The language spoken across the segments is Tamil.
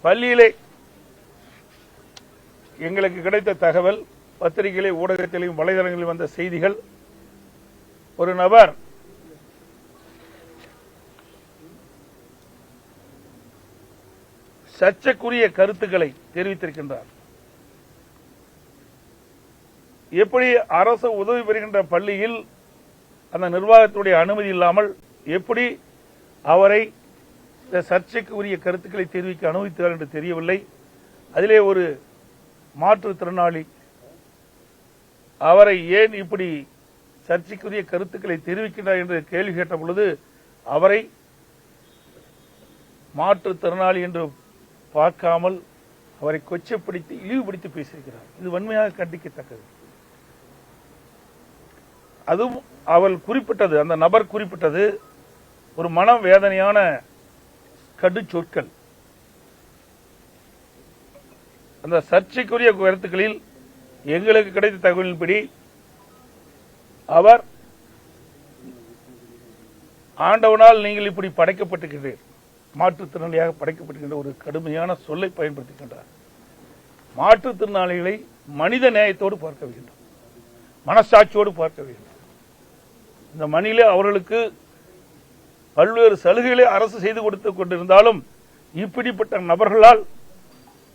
பள்ளியிலே எங்களுக்கு கிடைத்த தகவல், பத்திரிகையிலே, ஊடகத்திலும் வலைதளங்களில் வந்த செய்திகள், ஒரு நபர் சர்ச்சைக்குரிய கருத்துக்களை தெரிவித்திருக்கின்றார். எப்படி அரசு உதவி பெறுகின்ற பள்ளியில் அந்த நிர்வாகத்துடைய அனுமதி இல்லாமல் எப்படி அவரை இந்த சர்ச்சைக்கு உரிய கருத்துக்களை தெரிவிக்க அனுமதித்தார் என்று தெரியவில்லை. அதிலே ஒரு மாற்றுத்திறனாளி அவரை ஏன் இப்படி சர்ச்சைக்குரிய கருத்துக்களை தெரிவிக்கின்றார் என்று கேள்வி கேட்ட பொழுது அவரை மாற்றுத்திறனாளி என்று பார்க்காமல் அவரை கொச்சைப்படுத்தி இழிவுபடுத்தி பேசியிருக்கிறார். இது வன்மையாக கண்டிக்கத்தக்கது. அதுவும் அவள் குறிப்பிட்டது, அந்த நபர் குறிப்பிட்டது ஒரு மன வேதனையான கடு சொற்கள். அந்த சர்ச்சைக்குரிய கருத்துக்களில் எங்களுக்கு கிடைத்த தகவலின்படி அவர் ஆண்டவனால் நீங்கள் இப்படி படைக்கப்பட்டிருக்கிறீர்கள், மாற்றுத்திறனாளியாக படைக்கப்பட்டிருக்கின்ற ஒரு கடுமையான சொல்லை பயன்படுத்துகின்றார். மாற்றுத்திறனாளிகளை மனித நேயத்தோடு பார்க்க வேண்டும், மனசாட்சியோடு பார்க்க வேண்டும். இந்த மண்ணிலே அவர்களுக்கு பல்வேறு சலுகைகளை அரசு செய்து கொடுத்து கொண்டிருந்தாலும் இப்படிப்பட்ட நபர்களால்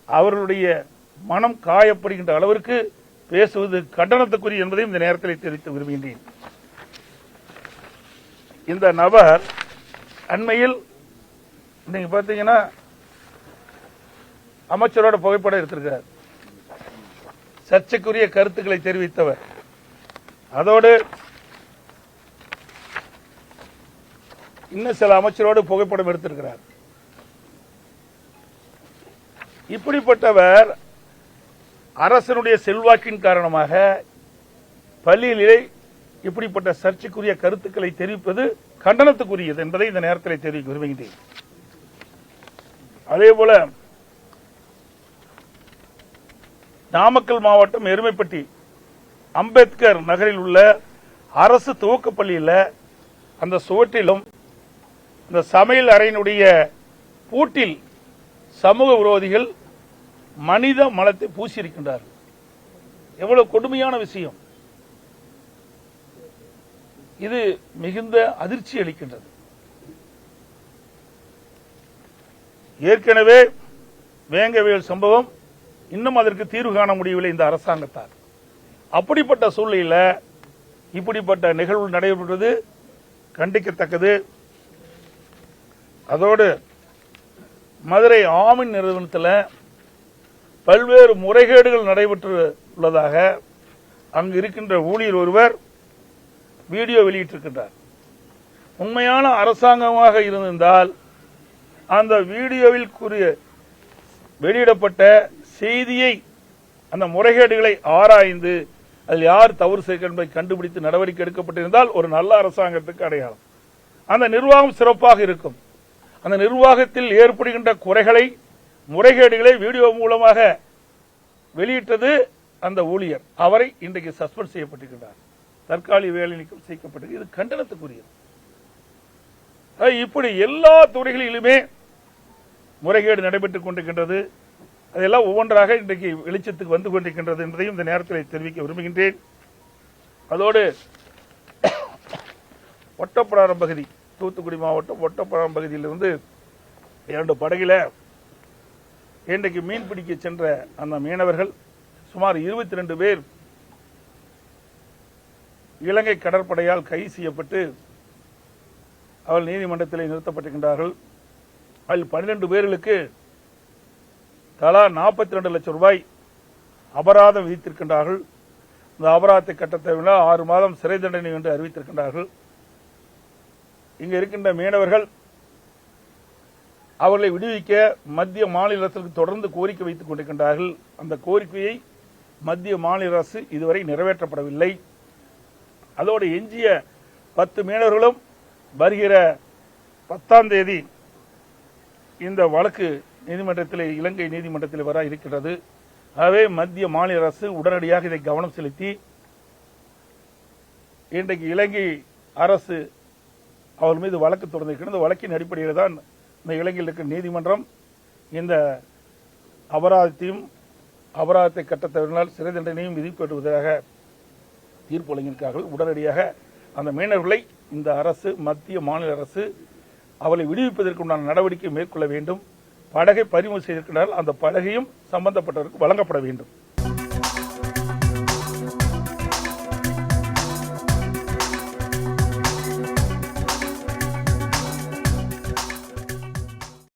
அவர்களுடைய மனம் காயப்படுகின்ற அளவிற்கு பேசுவது கண்டனத்துக்குரிய என்பதையும் இந்த நேரத்தில் தெரிவித்து விரும்புகின்றேன். இந்த நபர் அண்மையில் நீங்க பாத்தீங்கன்னா அமைச்சரோட புகைப்படம் எடுத்திருக்கிறார். சர்ச்சைக்குரிய கருத்துக்களை தெரிவித்தவர். அதோடு இன்னும் சில அமைச்சரோடு புகைப்படம் எடுத்திருக்கிறார். இப்படிப்பட்டவர் அரசனுடைய செல்வாக்கின் காரணமாக பள்ளியிலே இப்படிப்பட்ட சர்ச்சைக்குரிய கருத்துக்களை தெரிவிப்பது கண்டனத்துக்குரியது என்பதை இந்த நேரத்தில் தெரிவிக்க விரும்புகின்றேன். அதேபோல நாமக்கல் மாவட்டம் எருமைப்பட்டி அம்பேத்கர் நகரில் உள்ள அரசு துவக்கப்பள்ளியில் அந்த சுவற்றிலும் இந்த சமையல் அறையினுடைய பூட்டில் சமூக விரோதிகள் மனித மலத்தை பூசியிருக்கின்றார்கள். எவ்வளவு கொடுமையான விஷயம்! இது மிகுந்த அதிர்ச்சி அளிக்கின்றது. ஏற்கனவே வேங்கவேல் சம்பவம், இன்னும் அதற்கு தீர்வு காண முடியவில்லை இந்த அரசாங்கத்தால். அப்படிப்பட்ட சூழ்நிலையில் இப்படிப்பட்ட நிகழ்வு நடைபெறுவது கண்டிக்கத்தக்கது. அதோடு மதுரை ஆமின் நிறுவனத்தில் பல்வேறு முறைகேடுகள் நடைபெற்று உள்ளதாக அங்கு இருக்கின்ற ஊழியர் ஒருவர் வீடியோ வெளியிட்டிருக்கின்றார். உண்மையான அரசாங்கமாக இருந்திருந்தால் அந்த வீடியோவில் வெளியிடப்பட்ட செய்தியை, அந்த முறைகேடுகளை ஆராய்ந்து அதில் யார் தவறு செய்ய என்பதை கண்டுபிடித்து நடவடிக்கை எடுக்கப்பட்டிருந்தால் ஒரு நல்ல அரசாங்கத்துக்கு அடையாளம். அந்த நிர்வாகம் சிறப்பாக இருக்கும். அந்த நிர்வாகத்தில் ஏற்படுகின்ற குறைகளை, முறைகேடுகளை வீடியோ மூலமாக வெளியிட்டது அந்த ஊழியர். அவரை இன்றைக்கு சஸ்பெண்ட் செய்யப்பட்டிருக்கிறார், தற்காலிக வேலை நீக்கம் செய்யப்பட்டது. இது கண்டனத்துக்குரியது. இப்படி எல்லா துறைகளிலுமே முறைகேடு நடைபெற்றுக் கொண்டிருக்கின்றது. அதெல்லாம் ஒவ்வொன்றாக இன்றைக்கு வெளிச்சத்துக்கு வந்து கொண்டிருக்கின்றது என்பதையும் இந்த நேரத்தில் தெரிவிக்க விரும்புகின்றேன். அதோடு ஒட்டப்பிடாரம் பகுதி, தூத்துக்குடி மாவட்டம் ஒட்டப்பிடாரம் பகுதியிலிருந்து 2 படகில இன்றைக்கு மீன் பிடிக்க சென்ற அந்த மீனவர்கள் சுமார் 22 பேர் இலங்கை கடற்படையால் கைது செய்யப்பட்டு அவர்கள் நீதிமன்றத்தில் நிறுத்தப்பட்டிருக்கின்றார்கள். அதில் 12 பேர்களுக்கு தலா 42 லட்சம் ரூபாய் அபராதம் விதித்திருக்கின்றார்கள். இந்த அபராதத்தை கட்ட தேவையில்லை, 6 மாதம் சிறை தண்டனை என்று அறிவித்திருக்கின்றார்கள். இங்கு இருக்கின்ற மீனவர்கள் அவர்களை விடுவிக்க மத்திய மாநில அரசுக்கு தொடர்ந்து கோரிக்கை வைத்துக் கொண்டிருக்கின்றார்கள். அந்த கோரிக்கையை மத்திய மாநில அரசு இதுவரை நிறைவேற்றப்படவில்லை. அதோடு எஞ்சிய 10 மீனவர்களும் வருகிற 10ஆம் தேதி இந்த வழக்கு நீதிமன்றத்தில், இலங்கை நீதிமன்றத்தில் வர இருக்கிறது. ஆகவே மத்திய மாநில அரசு உடனடியாக இதை கவனம் செலுத்தி இன்றைக்கு இலங்கை அரசு அவர் மீது வழக்கு தொடர்ந்திருக்கிறது. இந்த வழக்கின் அடிப்படையில் தான் இந்த இலங்கையில் இருக்கிற நீதிமன்றம் இந்த அபராதத்தை கட்டத் தவறினால் சிறை தண்டனையும் விதிக்கப்படுவதாக தீர்ப்பு வழங்கியிருக்கிறார்கள். உடனடியாக அந்த மீனவர்களை இந்த அரசு, மத்திய மாநில அரசு அவளை விடுவிப்பதற்குண்டான நடவடிக்கை மேற்கொள்ள வேண்டும். படகை பறிமுதல் செய்திருக்கிறார்கள், அந்த படகையும் சம்பந்தப்பட்டவருக்கு வழங்கப்பட வேண்டும்.